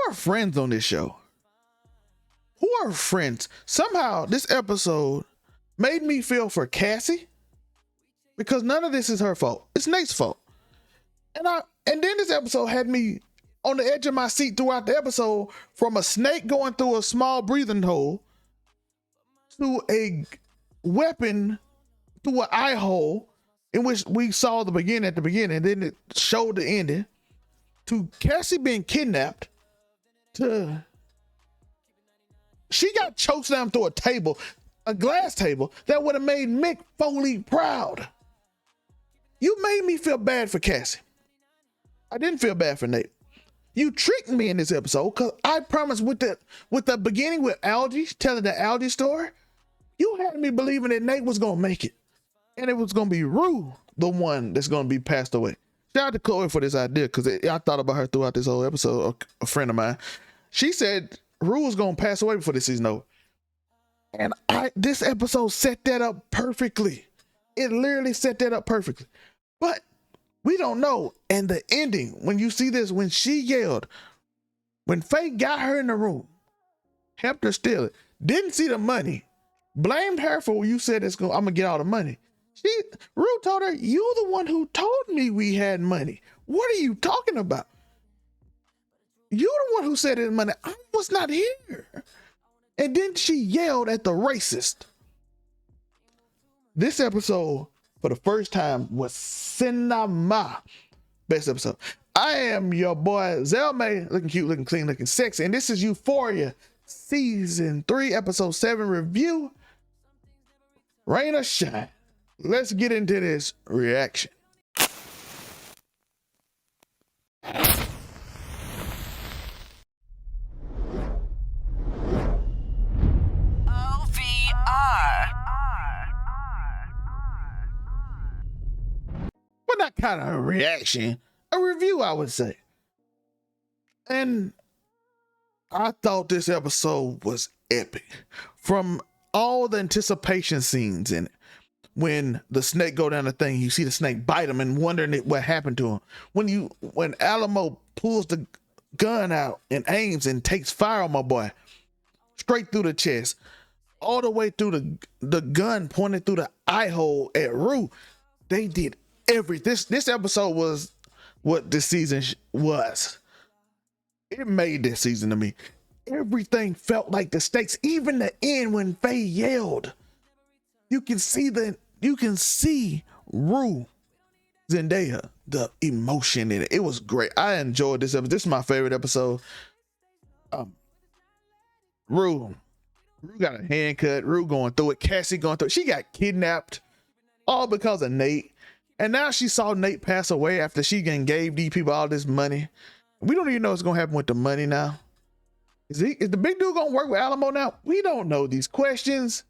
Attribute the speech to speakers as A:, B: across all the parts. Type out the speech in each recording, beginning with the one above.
A: are friends on this show? Who are friends? Somehow this episode made me feel for Cassie, because none of this is her fault. It's Nate's fault. And then this episode had me on the edge of my seat throughout the episode, from a snake going through a small breathing hole to a weapon through an eye hole, in which we saw the beginning at the beginning, and then it showed the ending, to Cassie being kidnapped, to she got choked down through a table, a glass table that would have made Mick Foley proud. You made me feel bad for Cassie. I didn't feel bad for Nate. You tricked me in this episode, because I promised with the beginning with Algie, telling the Algie story, you had me believing that Nate was going to make it. And it was going to be Rue, the one that's going to be passed away. Shout out to Chloe for this idea, because I thought about her throughout this whole episode. A friend of mine, she said Rue was going to pass away before this season over. And this episode set that up perfectly. It literally set that up perfectly. But we don't know. And the ending, when you see this, when she yelled, when Faye got her in the room, helped her steal it, didn't see the money, blamed her for you said I'm gonna get all the money. Rue told her, "You the one who told me we had money. What are you talking about? You the one who said it money. I was not here." And then she yelled at the racist. This episode, for the first time, was cinema. Best episode. I am your boy Zelmae, looking cute, looking clean, looking sexy, and this is Euphoria season 3, episode 7 review. Rain or shine. Let's get into this reaction. Well, not kind of a reaction, a review, I would say. And I thought this episode was epic. From all the anticipation scenes in it. When the snake go down the thing, you see the snake bite him and wondering what happened to him. When Alamo pulls the gun out and aims and takes fire on my boy, straight through the chest, all the way through the gun pointed through the eye hole at Rue. They did everything. This episode was what this season was. It made this season to me. Everything felt like the stakes. Even the end when Faye yelled, you can see Rue, Zendaya, the emotion in it. It was great. I enjoyed this episode. This is my favorite episode. Rue got a hand cut. Rue going through it. Cassie going through it. She got kidnapped, all because of Nate. And now she saw Nate pass away after she gave these people all this money. We don't even know what's gonna happen with the money now. Is the big dude gonna work with Alamo now? We don't know these questions.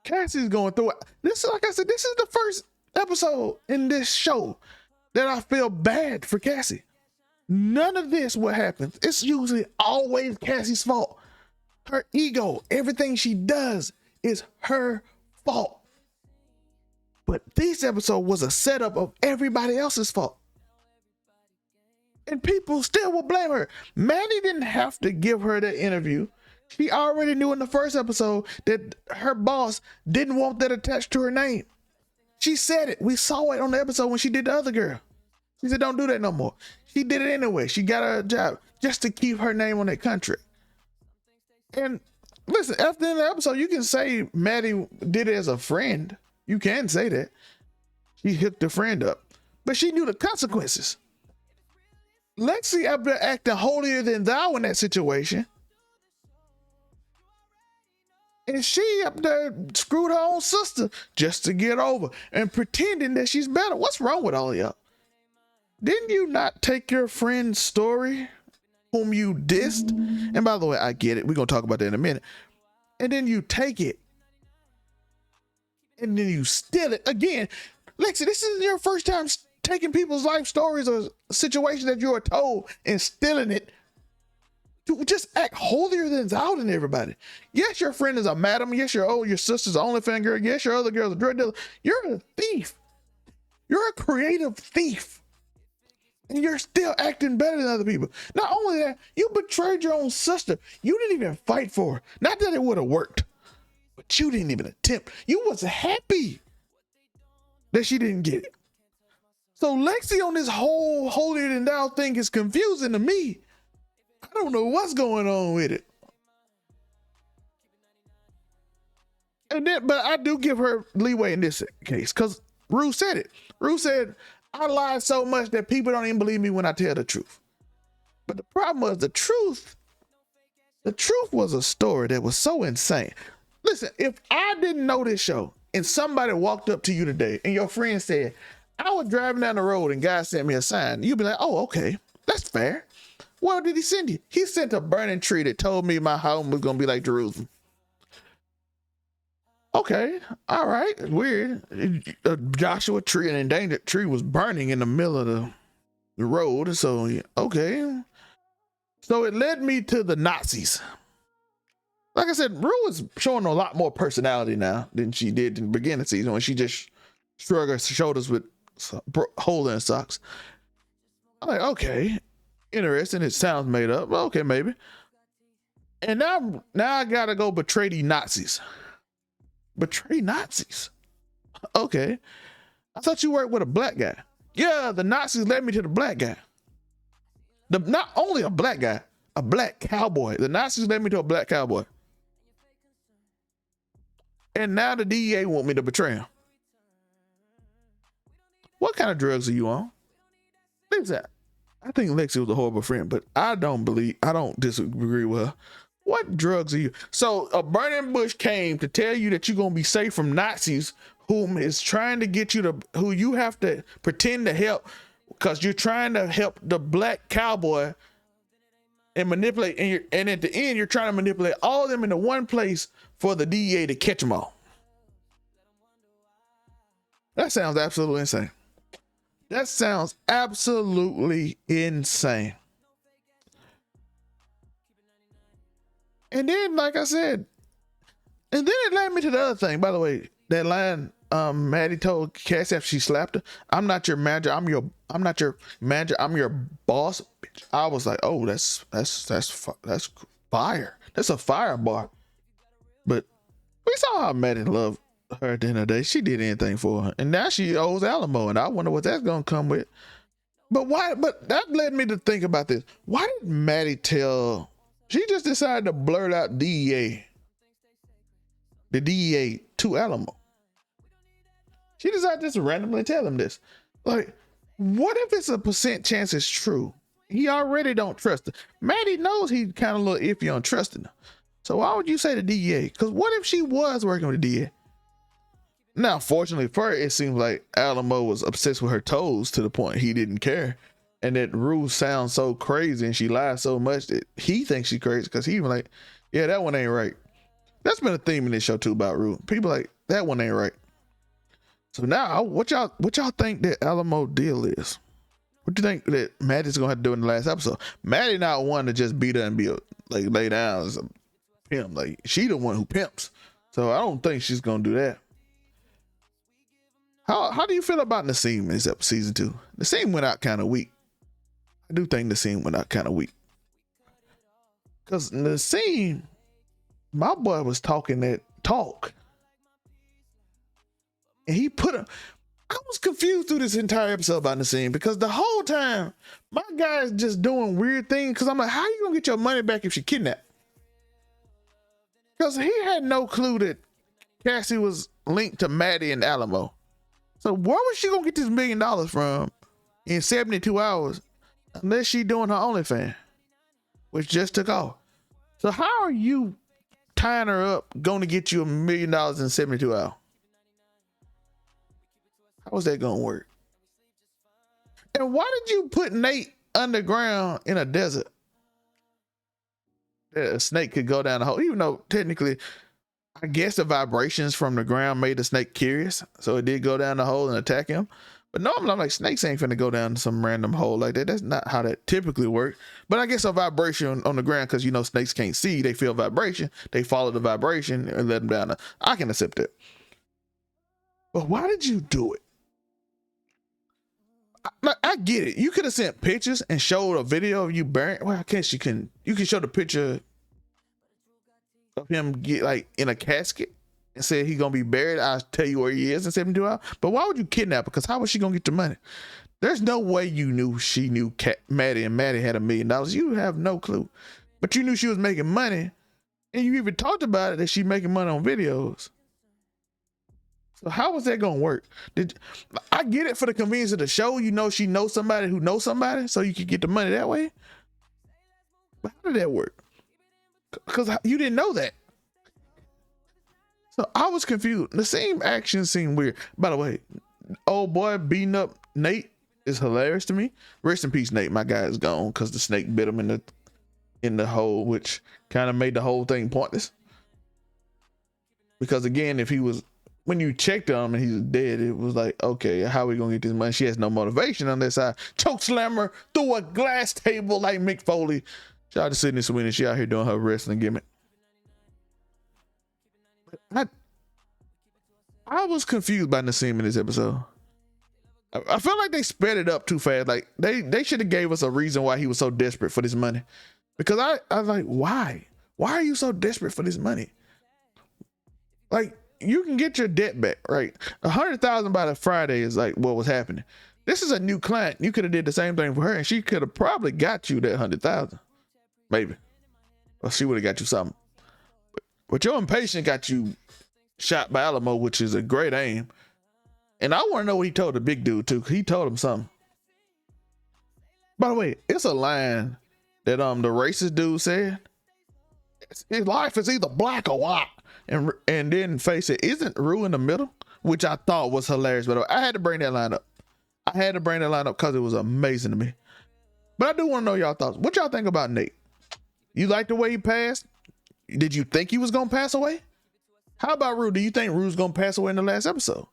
A: Cassie's going through it. This, like I said, this is the first episode in this show that I feel bad for Cassie. None of this what happens. It's usually always Cassie's fault. Her ego, everything she does is her fault. But this episode was a setup of everybody else's fault. And people still will blame her. Maddie didn't have to give her that interview. She already knew in the first episode that her boss didn't want that attached to her name. She said it. We saw it on the episode when she did the other girl. She said, don't do that no more. She did it anyway. She got her a job just to keep her name on that contract. And listen, after the end of the episode, you can say Maddie did it as a friend. You can say that. She hooked her friend up. But she knew the consequences. Lexi up there acting holier than thou in that situation. And she up there screwed her own sister just to get over and pretending that she's better. What's wrong with all of y'all? Didn't you not take your friend's story, whom you dissed? And by the way, I get it. We're going to talk about that in a minute. And then you take it. And then you steal it again. Lexi, this isn't your first time taking people's life stories or situations that you are told and stealing it. To just act holier than thou than everybody. Yes, your friend is a madam. Yes, your sister's an OnlyFans girl. Yes, your other girl's a drug dealer. You're a thief. You're a creative thief. And you're still acting better than other people. Not only that, you betrayed your own sister. You didn't even fight for her. Not that it would have worked, but you didn't even attempt. You was happy that she didn't get it. So Lexi on this whole holier than thou thing is confusing to me. I don't know what's going on with it. And then, but I do give her leeway in this case because Rue said it. Rue said, I lied so much that people don't even believe me when I tell the truth. But the problem was the truth was a story that was so insane. Listen, if I didn't know this show and somebody walked up to you today and your friend said, I was driving down the road and God sent me a sign, you'd be like, oh, okay, that's fair. What did he send you? He sent a burning tree that told me my home was going to be like Jerusalem. Okay, all right, weird. A Joshua tree, an endangered tree, was burning in the middle of the road. So, okay. So it led me to the Nazis. Like I said, Rue is showing a lot more personality now than she did in the beginning of the season when she just shrugged her shoulders with hole in her socks. I'm like, okay, interesting. It sounds made up. Well, okay, maybe. And now I gotta go betray the Nazis. Betray Nazis? Okay. I thought you worked with a black guy. Yeah, the Nazis led me to the black guy. Not only a black guy, a black cowboy. The Nazis led me to a black cowboy. And now the DEA want me to betray him. What kind of drugs are you on? Lexi, I think Lexi was a horrible friend, but I don't disagree with her. What drugs are you? So a burning bush came to tell you that you're going to be safe from Nazis whom is trying to get you to, who you have to pretend to help because you're trying to help the black cowboy and manipulate. And at the end, you're trying to manipulate all of them into one place for the DEA to catch them all. That sounds absolutely insane. That sounds absolutely insane. And then, like I said, and then it led me to the other thing. By the way, that line Maddie told Cassie after she slapped her, I'm not your manager, I'm not your manager, I'm your boss. I was like, oh, that's fire. That's a fire bar. But we saw how Maddie loved her at the end of the day. She did anything for her. And now she owes Alamo, and I wonder what that's gonna come with. But why? But that led me to think about this. Why did Maddie tell? She just decided to blurt out the DEA to Alamo. She decided just to randomly tell him this. Like, what if it's a % chance it's true? He already don't trust her. Maddie knows he's kind of a little iffy on trusting her. So why would you say the DEA? Because what if she was working with the DEA? Now, fortunately for her, it seems like Alamo was obsessed with her toes to the point he didn't care. And that Rue sounds so crazy and she lies so much that he thinks she's crazy because he was like, yeah, that one ain't right. That's been a theme in this show too about Rue. People like, that one ain't right. So now, what y'all think that Alamo deal is? What do you think that Maddie's gonna have to do in the last episode? Maddie not one to just beat her and be like lay down as a pimp. Like, she the one who pimps. So I don't think she's gonna do that. How do you feel about Nassim in this episode, season 2? Nassim went out kind of weak. I do think Nassim went out kind of weak. Because Nassim, my boy was talking that talk. And he put a... I was confused through this entire episode about Nassim because the whole time, my guy is just doing weird things because I'm like, how are you going to get your money back if she kidnapped? Because he had no clue that Cassie was linked to Maddie and Alamo. So where was she going to get this $1 million from in 72 hours unless she doing her OnlyFans, which just took off? So how are you tying her up going to get you $1 million in 72 hours? How was that going to work? And why did you put Nate underground in a desert? That a snake could go down the hole, even though technically, I guess the vibrations from the ground made the snake curious. So it did go down the hole and attack him. But normally I'm like, snakes ain't finna go down some random hole like that. That's not how that typically works. But I guess a vibration on the ground, because you know snakes can't see, they feel vibration. They follow the vibration and let them down. I can accept that. But why did you do it? I get it. You could have sent pictures and showed a video of you burying. Well, I guess you can show the picture of him get like in a casket and say he gonna be buried. I'll tell you where he is in 72 hours. But why would you kidnap her? Because how was she gonna get the money? There's no way you knew she knew Maddie and Maddie had $1 million. You have no clue. But you knew she was making money, and you even talked about it that she's making money on videos. So how was that gonna work? I get it for the convenience of the show? You know she knows somebody who knows somebody, so you could get the money that way. But how did that work? Because you didn't know that. So I was confused. The same action seemed weird. By the way, old boy beating up Nate is hilarious to me. Rest in peace, Nate. My guy is gone because the snake bit him in the hole, which kind of made the whole thing pointless. Because again, if he was, when you checked on him and he's dead, it was like, okay, how are we gonna get this money? She has no motivation on this side. Choke slammer through a glass table like Mick Foley. Shout out to Sydney Sweeney. She out here doing her wrestling gimmick. I was confused by Nassim in this episode. I felt like they sped it up too fast. Like they should have gave us a reason why he was so desperate for this money. Because I was like, why? Why are you so desperate for this money? Like, you can get your debt back, right? 100,000 by the Friday is like what was happening. This is a new client. You could have did the same thing for her, and she could have probably got you that 100,000, maybe, or she would have got you something. But your impatient got you shot by Alamo, which is a great aim. And I want to know what he told the big dude too. He told him something. By the way, it's a line that the racist dude said. His life is either black or white. And then face it, isn't Rue in the middle? Which I thought was hilarious. But I had to bring that line up. I had to bring that line up because it was amazing to me. But I do want to know y'all thoughts. What y'all think about Nate? You like the way he passed? Did you think he was going to pass away? How about Rue? Do you think Rue's going to pass away in the last episode?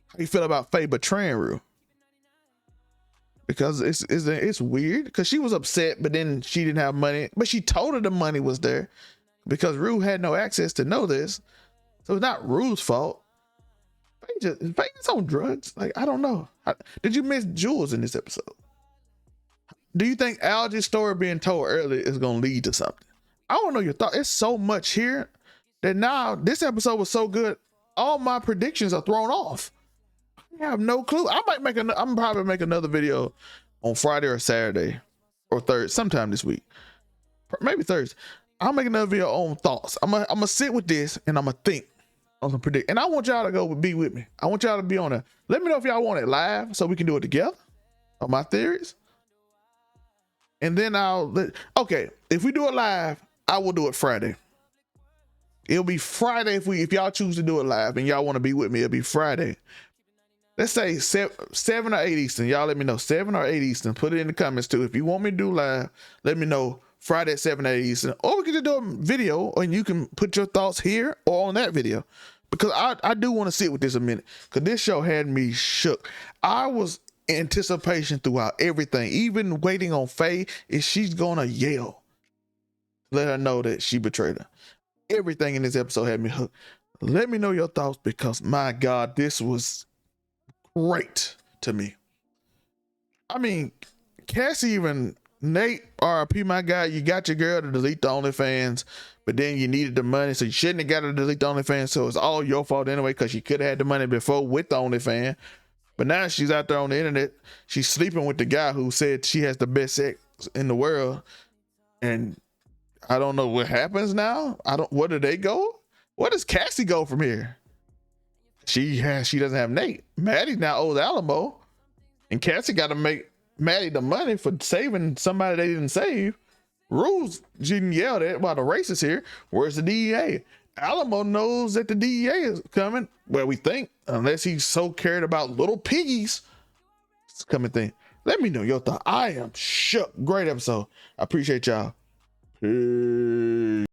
A: How you feel about Faye betraying Rue? Because it's weird because she was upset, but then she didn't have money. But she told her the money was there because Rue had no access to know this. So it's not Rue's fault. Faye's on drugs. Like, I don't know. Did you miss Jules in this episode? Do you think Algie's story being told early is going to lead to something? I don't know your thought. It's so much here that now this episode was so good. All my predictions are thrown off. I have no clue. I'm probably make another video on Friday or Saturday or Thursday, sometime this week, maybe Thursday. I'll make another video on thoughts. I'm gonna sit with this and I'm gonna think on some predict. And I want y'all to be with me. I want y'all to be on it. Let me know if y'all want it live so we can do it together on my theories. And then okay, if we do it live, I will do it Friday. It'll be Friday if y'all choose to do it live and y'all want to be with me. It'll be Friday. Let's say 7 or 8 Eastern. Y'all let me know. 7 or 8 Eastern. Put it in the comments too. If you want me to do live, let me know. Friday at 7 or 8 Eastern. Or we can just do a video and you can put your thoughts here or on that video. Because I do want to sit with this a minute. Because this show had me shook. I was in anticipation throughout everything. Even waiting on Faye if she's going to yell. Let her know that she betrayed her. Everything in this episode had me hooked. Let me know your thoughts because my God, this was great to me. I mean, Cassie, even Nate, RIP, my guy, you got your girl to delete the OnlyFans, but then you needed the money, so you shouldn't have got her to delete the OnlyFans, so it's all your fault anyway, because she could have had the money before with the OnlyFans. But now she's out there on the internet, she's sleeping with the guy who said she has the best sex in the world, and I don't know what happens now. Where do they go? Where does Cassie go from here? She doesn't have Nate. Maddie now owes Alamo, and Cassie got to make Maddie the money for saving somebody they didn't save. Rules getting yelled at by the racists here. Where's the DEA? Alamo knows that the DEA is coming. Well, we think, unless he's so cared about little piggies. It's a coming thing. Let me know your thought. I am shook. Great episode. I appreciate y'all. Peace.